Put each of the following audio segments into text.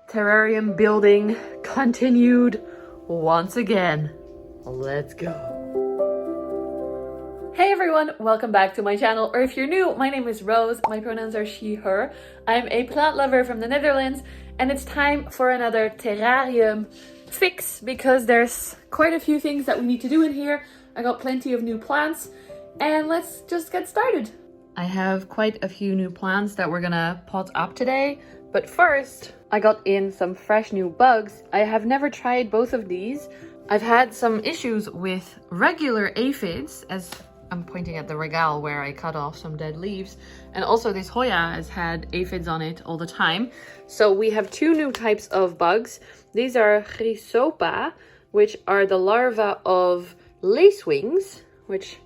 Terrarium building continued once again. Let's go. Hey everyone, welcome back to my channel, or if you're new, my name is Roos, my pronouns are she, her. I'm a plant lover from the Netherlands, and it's time for another terrarium fix, because there's quite a few things that we need to do in here. I got plenty of new plants, and let's just get started. I have quite a few new plants that we're gonna pot up today, but first, I got in some fresh new bugs. I have never tried both of these. I've had some issues with regular aphids, as I'm pointing at the regale where I cut off some dead leaves. And also this Hoya has had aphids on it all the time. So we have two new types of bugs. These are Chrysopa, which are the larvae of lacewings, which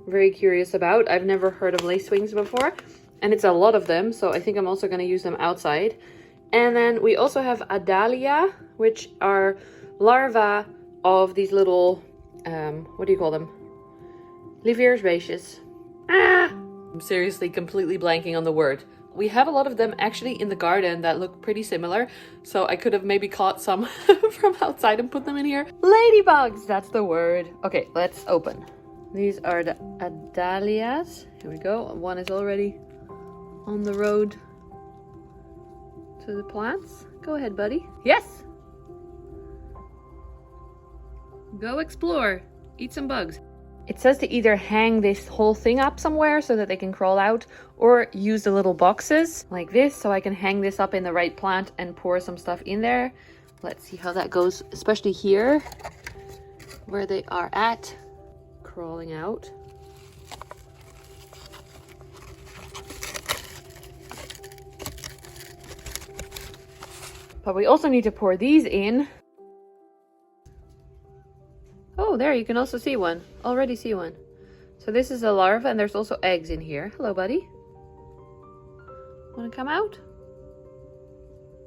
I'm very curious about. I've never heard of lacewings before. And it's a lot of them, so I think I'm also going to use them outside. And then we also have Adalia, which are larvae of these little, what do you call them? Liviersbeestjes. I'm seriously completely blanking on the word. We have a lot of them actually in the garden that look pretty similar, so I could have maybe caught some from outside and put them in here. Ladybugs, that's the word. Okay, let's open. These are the Adalias. Here we go. One is already on the road to the plants. Go ahead, buddy. Yes! Go explore. Eat some bugs. It says to either hang this whole thing up somewhere so that they can crawl out, or use the little boxes like this so I can hang this up in the right plant and pour some stuff in there. Let's see how that goes, especially here where they are at, crawling out. But we also need to pour these in. Oh, there, you can also see one. Already see one. So this is a larva, and there's also eggs in here. Hello, buddy. Want to come out?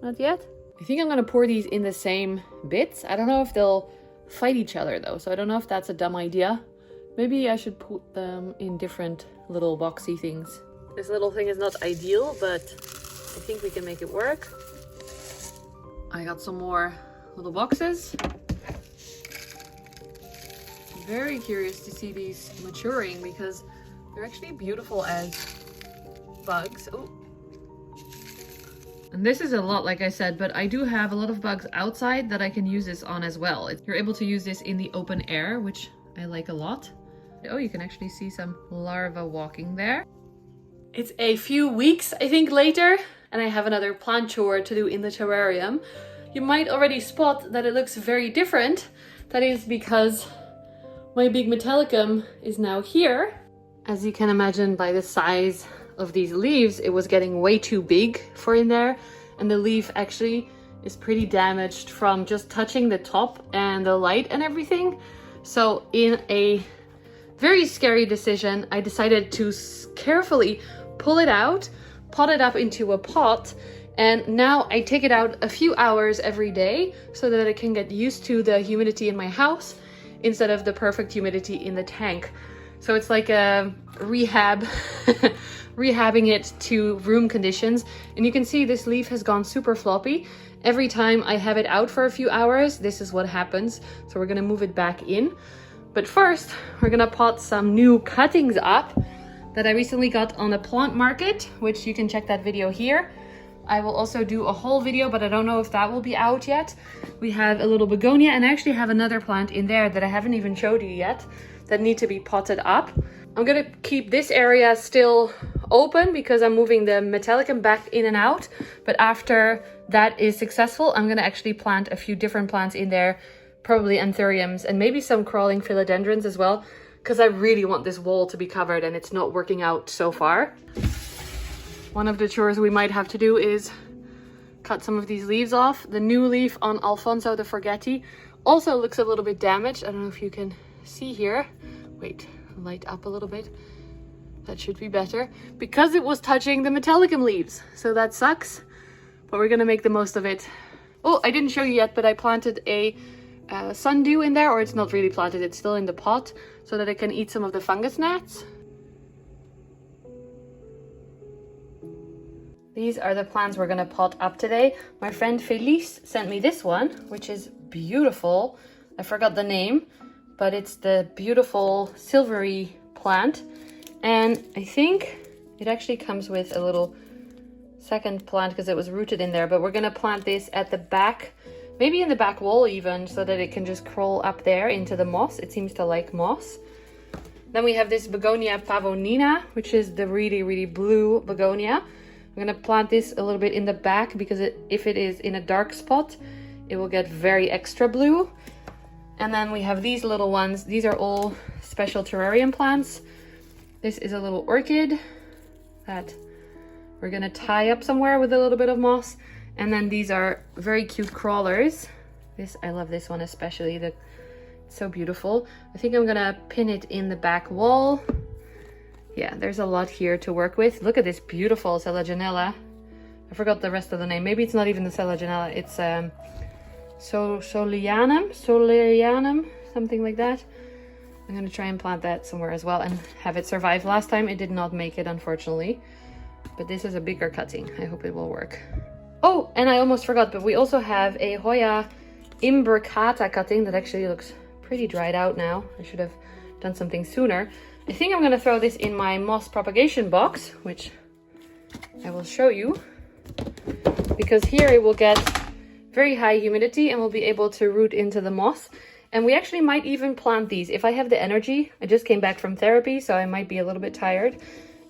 Not yet? I think I'm going to pour these in the same bits. I don't know if they'll fight each other, though, so I don't know if that's a dumb idea. Maybe I should put them in different little boxy things. This little thing is not ideal, but I think we can make it work. I got some more little boxes. Very curious to see these maturing because they're actually beautiful as bugs. Oh. And this is a lot, like I said, but I do have a lot of bugs outside that I can use this on as well. You're able to use this in the open air, which I like a lot. Oh, you can actually see some larvae walking there. It's a few weeks, I think, later, and I have another plant chore to do in the terrarium. You might already spot that it looks very different. That is because my big metallicum is now here. As you can imagine by the size of these leaves, it was getting way too big for in there. And the leaf actually is pretty damaged from just touching the top and the light and everything. So in a very scary decision, I decided to carefully pull it out, pot it up into a pot, and now I take it out a few hours every day so that it can get used to the humidity in my house instead of the perfect humidity in the tank. So it's like a rehab, rehabbing it to room conditions. And you can see this leaf has gone super floppy. Every time I have it out for a few hours, this is what happens. So we're gonna move it back in. But first, we're gonna pot some new cuttings up that I recently got on a plant market, which you can check that video here. I will also do a whole video, but I don't know if that will be out yet. We have a little begonia, and I actually have another plant in there that I haven't even showed you yet that need to be potted up. I'm gonna keep this area still open because I'm moving the metallicum back in and out. But after that is successful, I'm gonna actually plant a few different plants in there, probably anthuriums and maybe some crawling philodendrons as well, because I really want this wall to be covered and it's not working out so far. One of the chores we might have to do is cut some of these leaves off. The new leaf on Alfonso the Forgetti also looks a little bit damaged. I don't know if you can see here. Wait, light up a little bit. That should be better because it was touching the metallicum leaves. So that sucks, but we're gonna make the most of it. Oh, I didn't show you yet, but I planted a sundew in there, or it's not really planted, it's still in the pot, so that it can eat some of the fungus gnats. These are the plants we're gonna pot up today. My friend Felice sent me this one, which is beautiful. I forgot the name, but it's the beautiful silvery plant. And I think it actually comes with a little second plant because it was rooted in there, but we're gonna plant this at the back, maybe in the back wall even, so that it can just crawl up there into the moss. It seems to like moss. Then we have this begonia pavonina, which is the really, really blue begonia. I'm gonna plant this a little bit in the back because if it is in a dark spot, it will get very extra blue. And then we have these little ones. These are all special terrarium plants. This is a little orchid that we're gonna tie up somewhere with a little bit of moss. And then these are very cute crawlers. I love this one especially. It's so beautiful. I think I'm gonna pin it in the back wall. Yeah, there's a lot here to work with. Look at this beautiful Selaginella. I forgot the rest of the name. Maybe it's not even the Selaginella. It's Solanum, something like that. I'm gonna try and plant that somewhere as well and have it survive. Last time it did not make it, unfortunately. But this is a bigger cutting. I hope it will work. Oh, and I almost forgot, but we also have a Hoya imbricata cutting that actually looks pretty dried out now. I should have done something sooner. I think I'm gonna throw this in my moss propagation box, which I will show you, because here it will get very high humidity and we'll be able to root into the moss. And we actually might even plant these if I have the energy. I just came back from therapy, so I might be a little bit tired.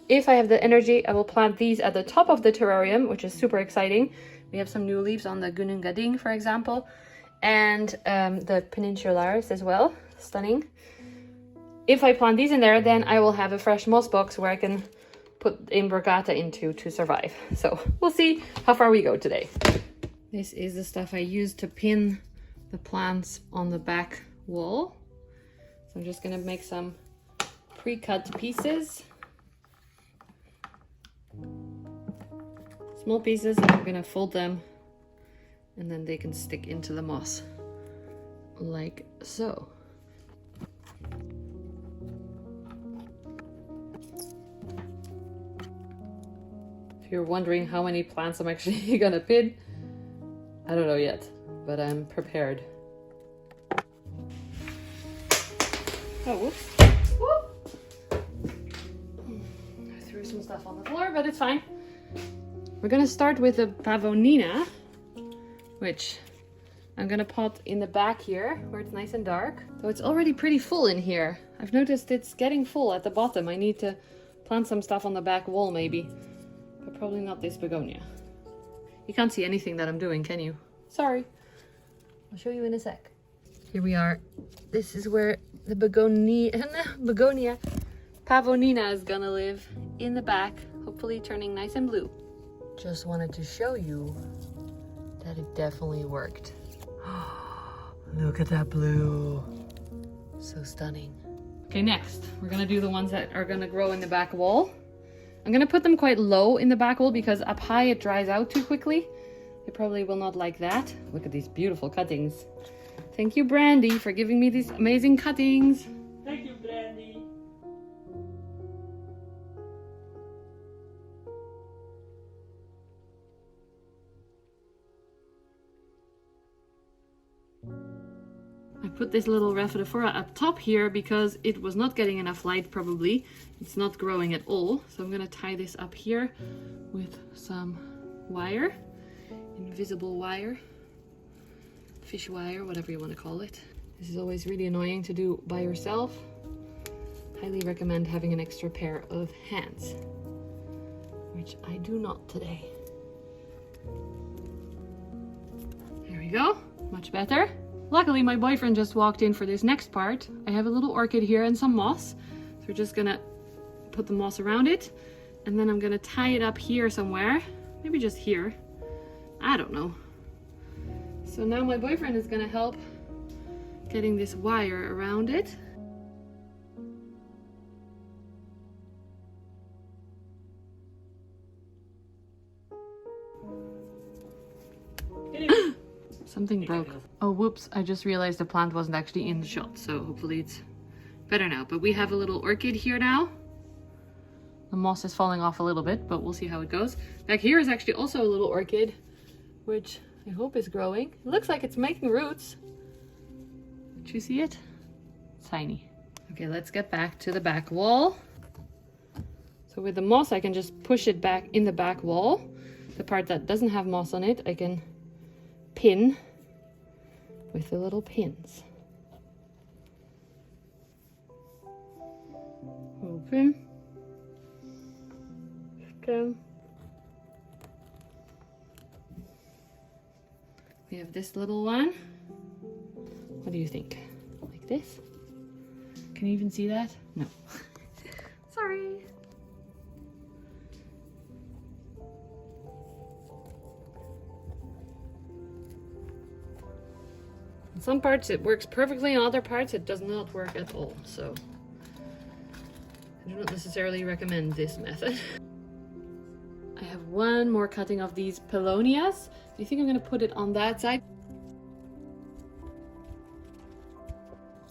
If I have the energy, I will plant these at the top of the terrarium, which is super exciting. We have some new leaves on the Gunungading, for example, and the peninsularis as well. Stunning. If I plant these in there, then I will have a fresh moss box where I can put imbricata into to survive. So we'll see how far we go today. This is the stuff I use to pin the plants on the back wall. So I'm just gonna make some pre-cut pieces. Small pieces, and I'm gonna fold them and then they can stick into the moss like so. If you're wondering how many plants I'm actually gonna pin, I don't know yet, but I'm prepared. Oh, whoops. Whoop. I threw some stuff on the floor, but it's fine. We're gonna start with the pavonina, which I'm gonna pot in the back here where it's nice and dark. So it's already pretty full in here. I've noticed it's getting full at the bottom. I need to plant some stuff on the back wall maybe, but probably not this begonia. You can't see anything that I'm doing, can you? Sorry. I'll show you in a sec. Here we are. This is where the begonia pavonina is gonna live, in the back, hopefully turning nice and blue. Just wanted to show you that it definitely worked. Look at that blue. So stunning. Okay, next, we're gonna do the ones that are gonna grow in the back wall. I'm gonna put them quite low in the back wall because up high it dries out too quickly. They probably will not like that. Look at these beautiful cuttings. Thank you, Brandy, for giving me these amazing cuttings. Thank you, Brandy. I put this little Rhaphidophora up top here because it was not getting enough light probably. It's not growing at all. So I'm gonna tie this up here with some wire, invisible wire, fish wire, whatever you want to call it. This is always really annoying to do by yourself. Highly recommend having an extra pair of hands, which I do not today. There we go, much better. Luckily, my boyfriend just walked in for this next part. I have a little orchid here and some moss. So we're just gonna put the moss around it. And then I'm gonna tie it up here somewhere. Maybe just here. I don't know. So now my boyfriend is gonna help getting this wire around it. Something broke. Oh, whoops, I just realized the plant wasn't actually in the shot, so hopefully it's better now. But we have a little orchid here now. The moss is falling off a little bit, but we'll see how it goes. Back here is actually also a little orchid, which I hope is growing. It looks like it's making roots. Did you see it? Tiny. Okay, let's get back to the back wall. So with the moss, I can just push it back in the back wall. The part that doesn't have moss on it, I can pin with the little pins. Open. Down. We have this little one. What do you think? Like this? Can you even see that? No. Sorry. In some parts it works perfectly, in other parts it does not work at all. So I do not necessarily recommend this method. I have one more cutting of these Pelonias. Do you think I'm going to put it on that side?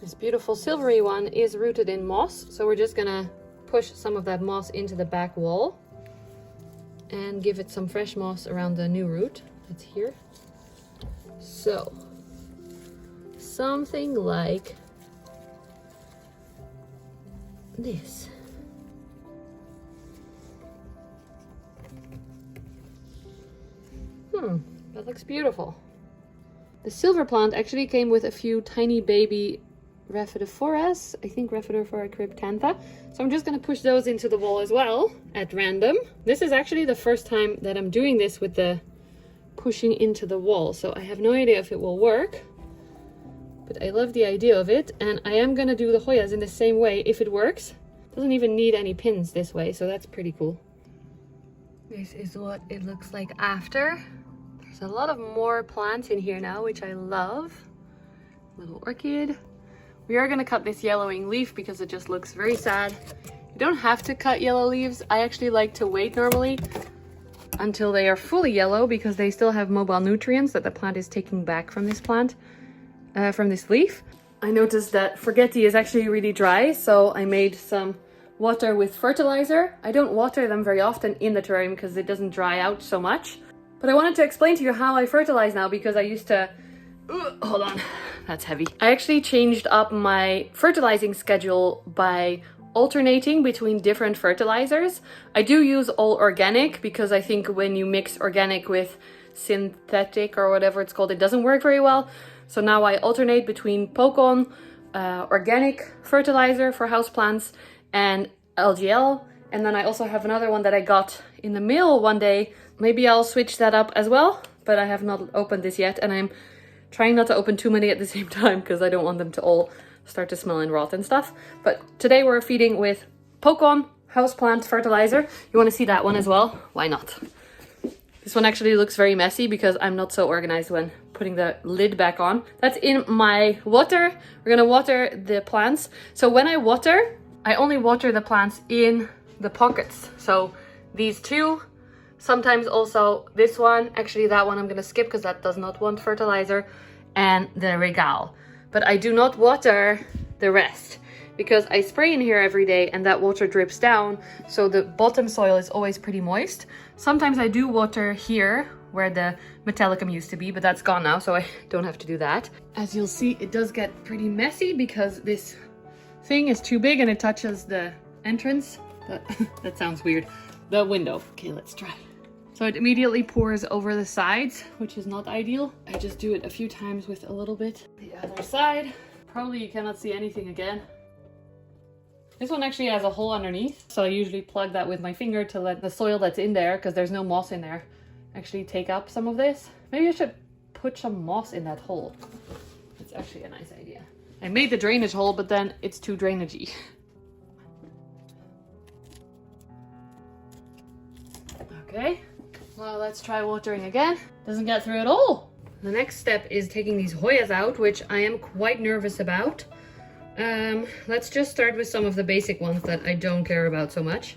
This beautiful silvery one is rooted in moss, so we're just going to push some of that moss into the back wall and give it some fresh moss around the new root that's here. So, something like this. That looks beautiful. The silver plant actually came with a few tiny baby Rhaphidophorus, I think Rhaphidophora cryptantha. So I'm just going to push those into the wall as well at random. This is actually the first time that I'm doing this with the pushing into the wall, so I have no idea if it will work, but I love the idea of it, and I am going to do the Hoyas in the same way if it works. It doesn't even need any pins this way, so that's pretty cool. This is what it looks like after. There's a lot of more plants in here now, which I love. Little orchid. We are going to cut this yellowing leaf because it just looks very sad. You don't have to cut yellow leaves. I actually like to wait normally until they are fully yellow because they still have mobile nutrients that the plant is taking back from this plant, from this leaf. I noticed that Forgetti is actually really dry, so I made some water with fertilizer. I don't water them very often in the terrarium because it doesn't dry out so much. But I wanted to explain to you how I fertilize now because I used to... hold on, that's heavy. I actually changed up my fertilizing schedule by alternating between different fertilizers. I do use all organic because I think when you mix organic with synthetic or whatever it's called, it doesn't work very well. So now I alternate between Pokon, organic fertilizer for houseplants, and LGL. And then I also have another one that I got in the mail one day. Maybe I'll switch that up as well, but I have not opened this yet, and I'm trying not to open too many at the same time because I don't want them to all start to smell and rot and stuff. But today we're feeding with Pokon houseplant fertilizer. You want to see that one as well? Why not? This one actually looks very messy because I'm not so organized when putting the lid back on. That's in my water. We're gonna water the plants. So when I water, I only water the plants in the pockets. So these two, sometimes also this one. Actually that one I'm gonna skip because that does not want fertilizer, and the regal. But I do not water the rest because I spray in here every day and that water drips down, so the bottom soil is always pretty moist. Sometimes I do water here where the metallicum used to be, but that's gone now, so I don't have to do that. As you'll see, it does get pretty messy because this thing is too big and it touches the entrance. That sounds weird. The window. Okay, let's try. So it immediately pours over the sides, which is not ideal. I just do it a few times with a little bit. The other side. Probably you cannot see anything again. This one actually has a hole underneath, so I usually plug that with my finger to let the soil that's in there, because there's no moss in there, actually take up some of this. Maybe I should put some moss in that hole. It's actually a nice idea. I made the drainage hole, but then it's too drainagey. Okay, well, let's try watering again. Doesn't get through at all. The next step is taking these Hoyas out, which I am quite nervous about. Let's just start with some of the basic ones that I don't care about so much.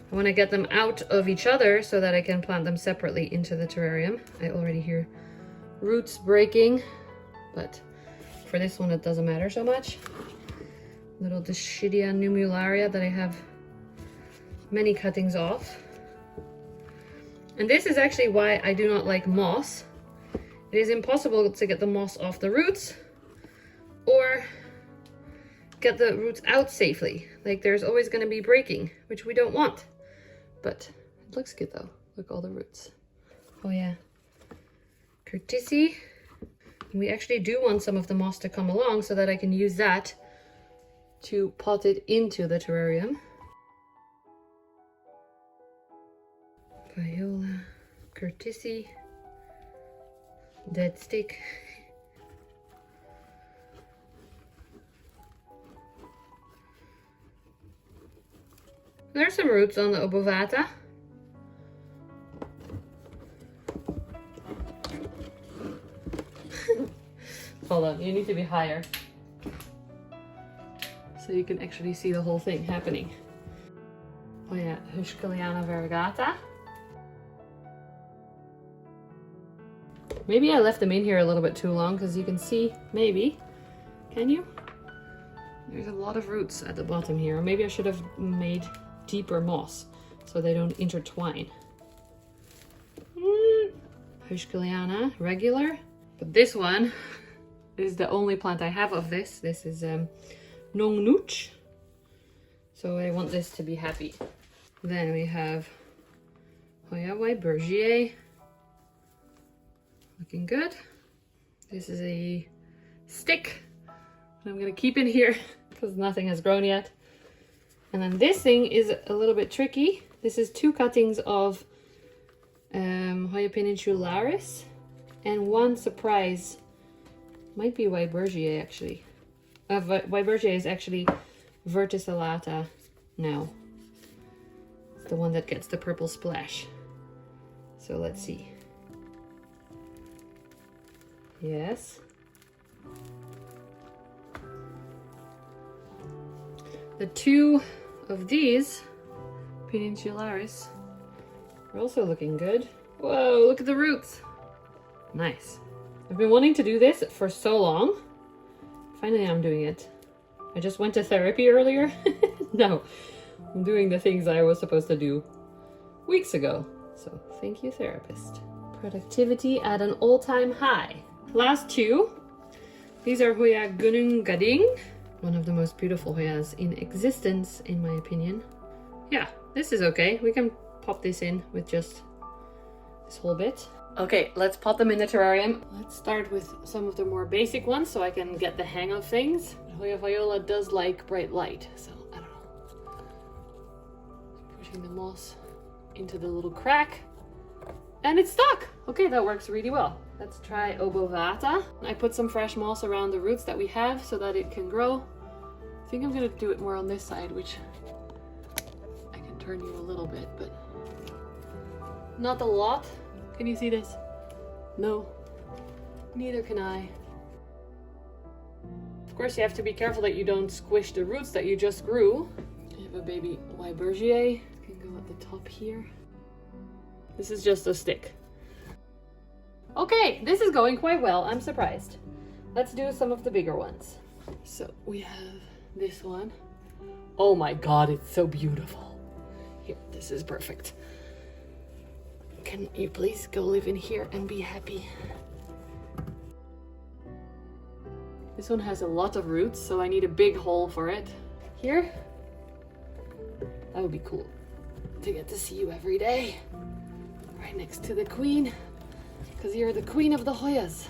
I want to get them out of each other so that I can plant them separately into the terrarium. I already hear roots breaking, but for this one it doesn't matter so much. Little Dischidia numularia that I have many cuttings off. And this is actually why I do not like moss. It is impossible to get the moss off the roots or get the roots out safely. Like there's always going to be breaking, which we don't want. But it looks good though. Look, all the roots. Oh yeah. Curtisi. We actually do want some of the moss to come along so that I can use that to pot it into the terrarium. Viola, Curtisi, dead stick. There's some roots on the obovata. Hold on, you need to be higher so you can actually see the whole thing happening. Oh yeah, Huskeliana variegata. Maybe I left them in here a little bit too long because you can see, maybe, can you? There's a lot of roots at the bottom here. Or maybe I should have made deeper moss so they don't intertwine. Huskeliana, regular. But this one is the only plant I have of this. This is Nongnuch. So I want this to be happy. Then we have Hoya Bergier. Looking good. This is a stick that I'm gonna keep in here because nothing has grown yet. And then this thing is a little bit tricky. This is 2 cuttings of Hoya peninsularis and 1 surprise. Might be Weibergier actually. Weibergier is actually verticillata now. It's the one that gets the purple splash. So let's see. Yes. The 2 of these peninsularis are also looking good. Whoa, look at the roots. Nice. I've been wanting to do this for so long. Finally, I'm doing it. I just went to therapy earlier. No, I'm doing the things I was supposed to do weeks ago. So thank you, therapist. Productivity at an all-time high. Last 2. These are Hoya Gunungading. One of the most beautiful Hoyas in existence, in my opinion. Yeah, this is okay. We can pop this in with just this whole bit. Okay, let's pot them in the terrarium. Let's start with some of the more basic ones so I can get the hang of things. Hoya Viola does like bright light, so I don't know. Pushing the moss into the little crack. And it's stuck! Okay, that works really well. Let's try obovata. I put some fresh moss around the roots that we have so that it can grow. I think I'm gonna do it more on this side, which I can turn you a little bit, but not a lot. Can you see this? No, neither can I. Of course, you have to be careful that you don't squish the roots that you just grew. I have a baby Weibergier. It can go at the top here. This is just a stick. Okay, this is going quite well. I'm surprised. Let's do some of the bigger ones. So we have this one. Oh my god, it's so beautiful. Here, this is perfect. Can you please go live in here and be happy? This one has a lot of roots, so I need a big hole for it. Here? That would be cool to get to see you every day. Right next to the queen. Because you're the queen of the Hoyas.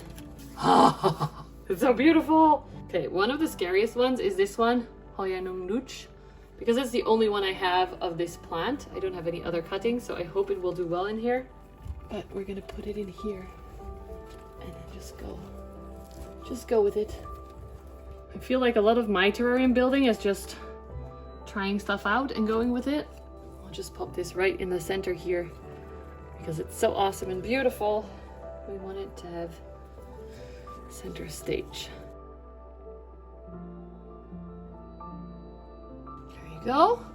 It's so beautiful. Okay, one of the scariest ones is this one, Hoya Nongnuch, because it's the only one I have of this plant. I don't have any other cuttings, so I hope it will do well in here. But we're gonna put it in here and then just go with it. I feel like a lot of my terrarium building is just trying stuff out and going with it. I'll just pop this right in the center here because it's so awesome and beautiful. We want it to have center stage. There you go.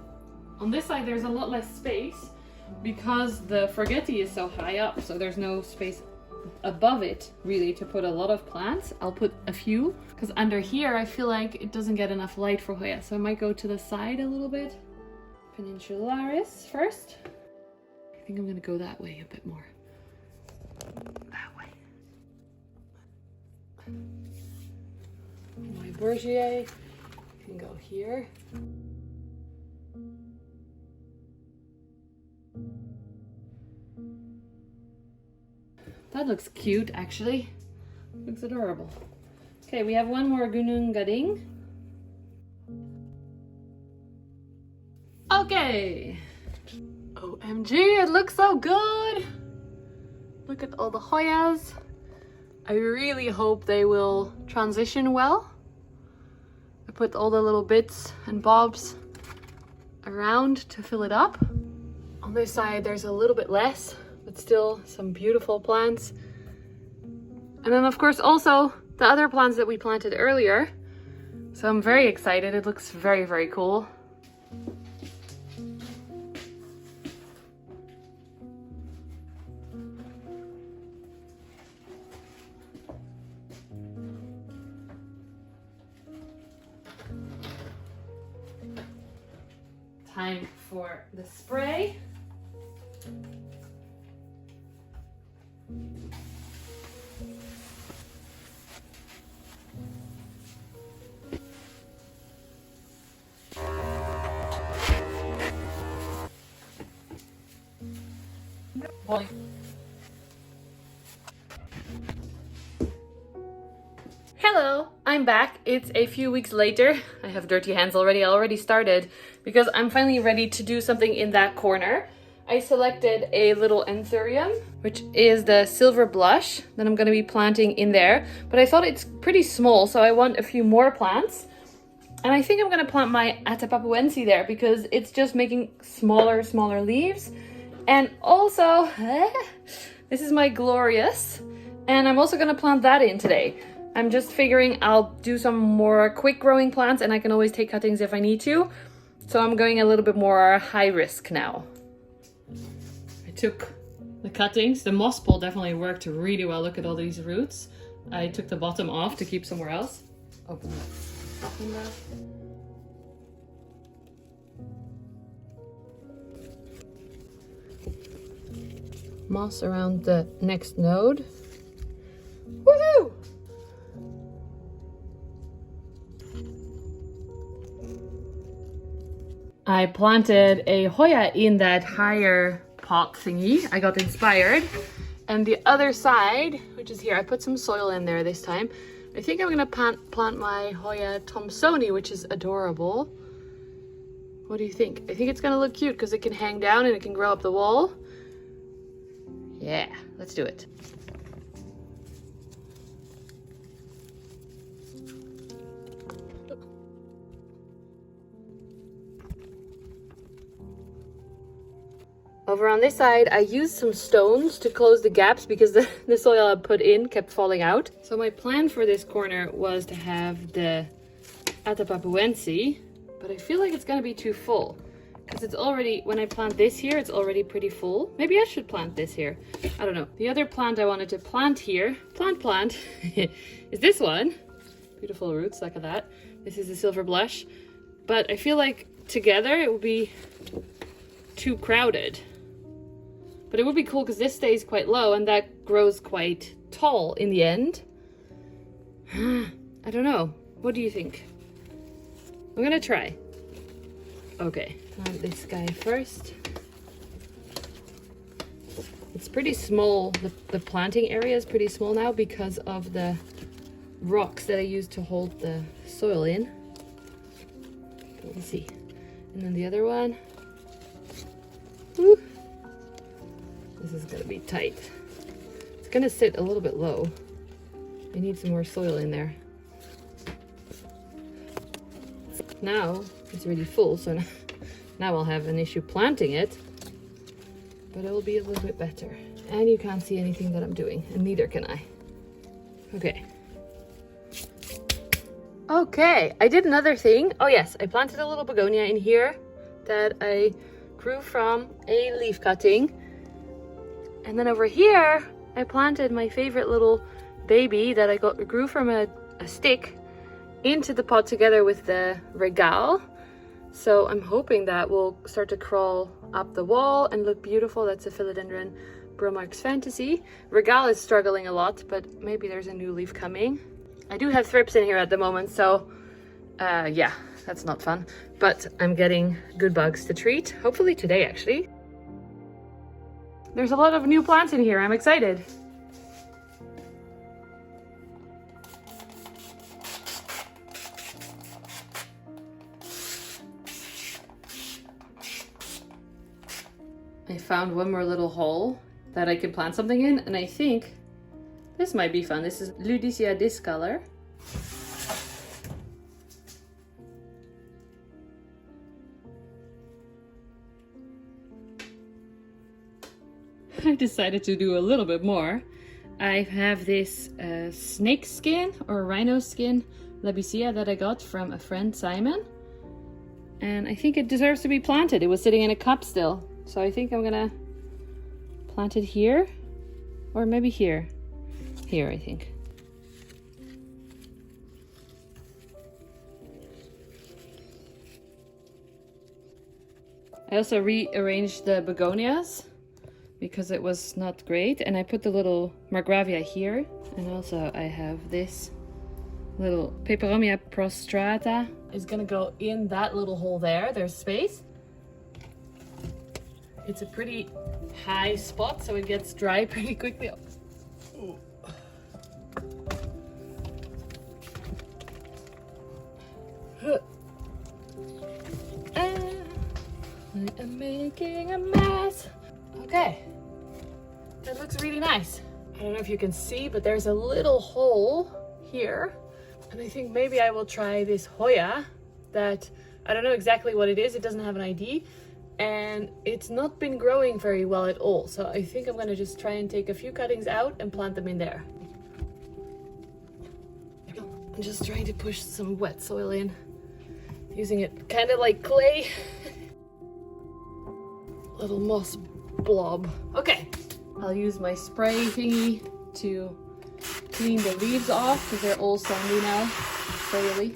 On this side there's a lot less space because the forgetti is so high up, so there's no space above it really to put a lot of plants. I'll put a few because under here I feel like it doesn't get enough light for Hoya, so I might go to the side a little bit. Peninsularis first. I think I'm gonna go that way a bit more. That way. My Bourgier can go here. That looks cute, actually. Looks adorable. Okay, we have one more Gunung Gading. Okay. OMG, it looks so good. Look at all the Hoyas. I really hope they will transition well. I put all the little bits and bobs around to fill it up. On this side, there's a little bit less, but still some beautiful plants. And then of course also the other plants that we planted earlier. So I'm very excited. It looks very, very cool. Time for the spray. Boy. Hello, I'm back. It's a few weeks later. I have dirty hands already. I already started because I'm finally ready to do something in that corner. I selected a little Terrarium, which is the silver blush that I'm going to be planting in there. But I thought it's pretty small, so I want a few more plants. And I think I'm going to plant my Atapapuense there because it's just making smaller leaves. And also, this is my Glorious. And I'm also going to plant that in today. I'm just figuring I'll do some more quick growing plants and I can always take cuttings if I need to. So I'm going a little bit more high risk now. I took the cuttings. The moss pole definitely worked really well. Look at all these roots. I took the bottom off to keep somewhere else. Open that. Open that. Moss around the next node. Woohoo! I planted a Hoya in that higher pot thingy. I got inspired. And the other side, which is here, I put some soil in there this time. I think I'm gonna plant my Hoya Thomsoni, which is adorable. What do you think? I think it's gonna look cute because it can hang down and it can grow up the wall. Yeah, let's do it. Over on this side, I used some stones to close the gaps because the soil I put in kept falling out. So my plan for this corner was to have the Atapapuense, but I feel like it's gonna be too full because it's already, when I plant this here, it's already pretty full. Maybe I should plant this here. I don't know. The other plant I wanted to plant here, plant, is this one. Beautiful roots, look at that. This is the silver blush. But I feel like together it would be too crowded. But it would be cool because this stays quite low and that grows quite tall in the end. I don't know. What do you think? I'm gonna try. Okay, plant this guy first. It's pretty small. The planting area is pretty small now because of the rocks that I used to hold the soil in. But we'll see. And then the other one. Woo. This is gonna be tight. It's gonna sit a little bit low. I need some more soil in there. Now it's really full, so now I'll have an issue planting it, but it will be a little bit better. And you can't see anything that I'm doing, and neither can I. Okay. Okay, I did another thing. Oh yes, I planted a little begonia in here that I grew from a leaf cutting. And then over here, I planted my favorite little baby that I grew from a stick into the pot together with the regal. So I'm hoping that will start to crawl up the wall and look beautiful. That's a Philodendron Bromarx Fantasy. Regal is struggling a lot, but maybe there's a new leaf coming. I do have thrips in here at the moment, so yeah, that's not fun. But I'm getting good bugs to treat, hopefully today actually. There's a lot of new plants in here, I'm excited. I found one more little hole that I can plant something in, and I think this might be fun. This is Ludicea discolor. I decided to do a little bit more. I have this snake skin or rhino skin Labicea that I got from a friend, Simon. And I think it deserves to be planted. It was sitting in a cup still. So I think I'm gonna plant it here, or maybe here. Here, I think. I also rearranged the begonias because it was not great, and I put the little Margravia here, and also I have this little Peperomia prostrata is gonna go in that little hole there. There's space. It's a pretty high spot, so it gets dry pretty quickly. Ooh. I am making a mess. Okay, that looks really nice. I don't know if you can see, but there's a little hole here. And I think maybe I will try this Hoya that, I don't know exactly what it is. It doesn't have an ID. And it's not been growing very well at all. So I think I'm gonna just try and take a few cuttings out and plant them in there. I'm just trying to push some wet soil in, using it kind of like clay. Little moss blob. Okay, I'll use my spray thingy to clean the leaves off because they're all sandy now, soily.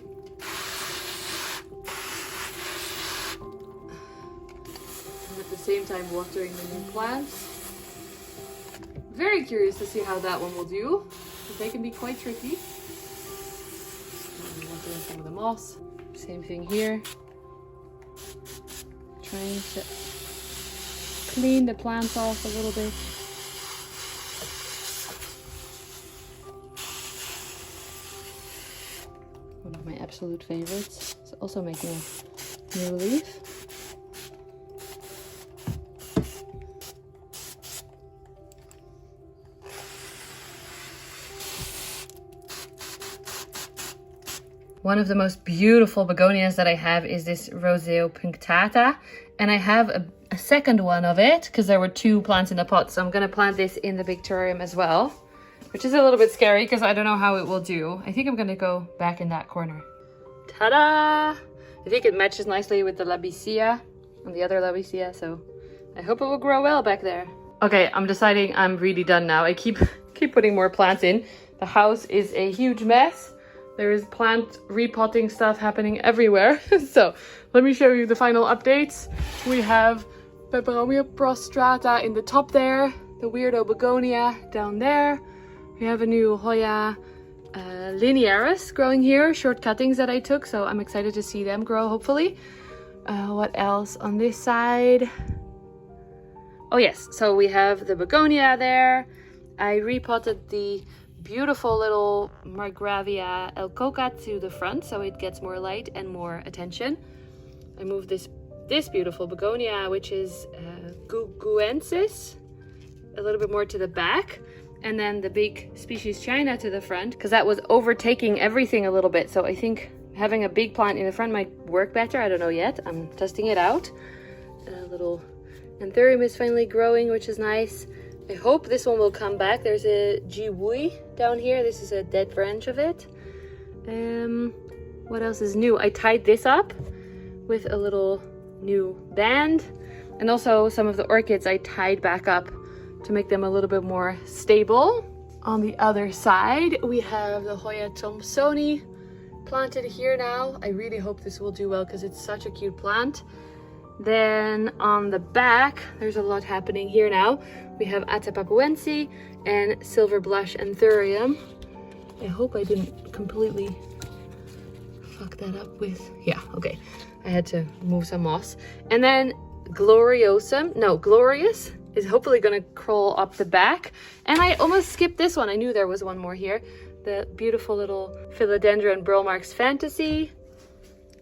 Same time watering the new plants. Very curious to see how that one will do, because they can be quite tricky. Watering some of the moss. Same thing here. Trying to clean the plants off a little bit. One of my absolute favorites. It's also making a new leaf. One of the most beautiful begonias that I have is this Roseo punctata. And I have a second one of it because there were two plants in the pot. So I'm going to plant this in the big terrarium as well, which is a little bit scary because I don't know how it will do. I think I'm going to go back in that corner. Ta-da! I think it matches nicely with the Labicea and the other Labicea. So I hope it will grow well back there. Okay, I'm deciding I'm really done now. I keep putting more plants in. The house is a huge mess. There is plant repotting stuff happening everywhere. So let me show you the final updates. We have Peperomia prostrata in the top there, the weirdo begonia down there. We have a new Hoya linearis growing here, short cuttings that I took, so I'm excited to see them grow, hopefully. What else on this side? Oh yes, so we have the begonia there. I repotted the beautiful little Margravia elcoca to the front so it gets more light and more attention. I moved this beautiful begonia, which is guguensis, a little bit more to the back, and then the big species China to the front because that was overtaking everything a little bit. So I think having a big plant in the front might work better. I don't know yet. I'm testing it out. A little Terrarium is finally growing, which is nice. I hope this one will come back. There's a Jiwui down here. This is a dead branch of it. What else is new? I tied this up with a little new band. And also some of the orchids I tied back up to make them a little bit more stable. On the other side, we have the Hoya Thompsoni planted here now. I really hope this will do well because it's such a cute plant. Then on the back, there's a lot happening here now. We have Atta papuense and silver blush and Terrarium. I hope I didn't completely fuck that up with, yeah, okay. I had to move some moss. And then Glorious is hopefully gonna crawl up the back. And I almost skipped this one. I knew there was one more here. The beautiful little Philodendron Burlmarks Fantasy.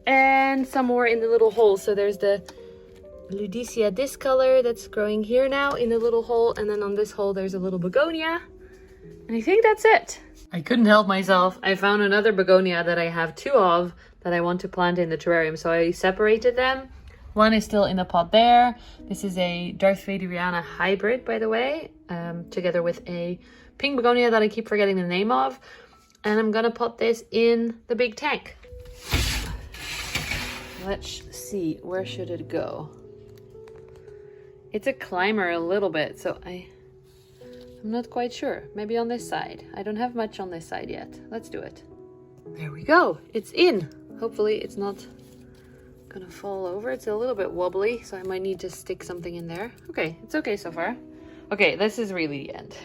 And some more in the little hole. So there's the Ludicia discolor that's growing here now in a little hole. And then on this hole, there's a little begonia. And I think that's it. I couldn't help myself. I found another begonia that I have two of that I want to plant in the terrarium. So I separated them. One is still in the pot there. This is a darthvaderiana hybrid, by the way, together with a pink begonia that I keep forgetting the name of. And I'm gonna pot this in the big tank. Let's see, where should it go? It's a climber a little bit, so I'm not quite sure. Maybe on this side. I don't have much on this side yet. Let's do it. There we go. It's in. Hopefully it's not gonna fall over. It's a little bit wobbly, so I might need to stick something in there. Okay, it's okay so far. Okay, this is really the end.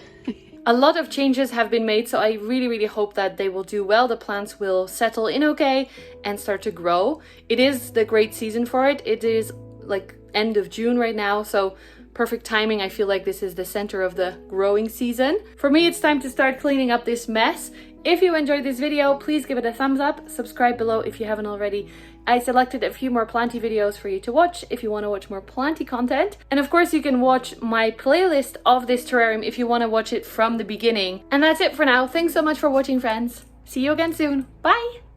A lot of changes have been made, so I really hope that they will do well. The plants will settle in okay and start to grow. It is the great season for it. It is like end of June right now, so perfect timing. I feel like this is the center of the growing season. For me, it's time to start cleaning up this mess. If you enjoyed this video, please give it a thumbs up, subscribe below if you haven't already. I selected a few more Planty videos for you to watch if you want to watch more Planty content. And of course, you can watch my playlist of this terrarium if you want to watch it from the beginning. And that's it for now. Thanks so much for watching, friends. See you again soon. Bye!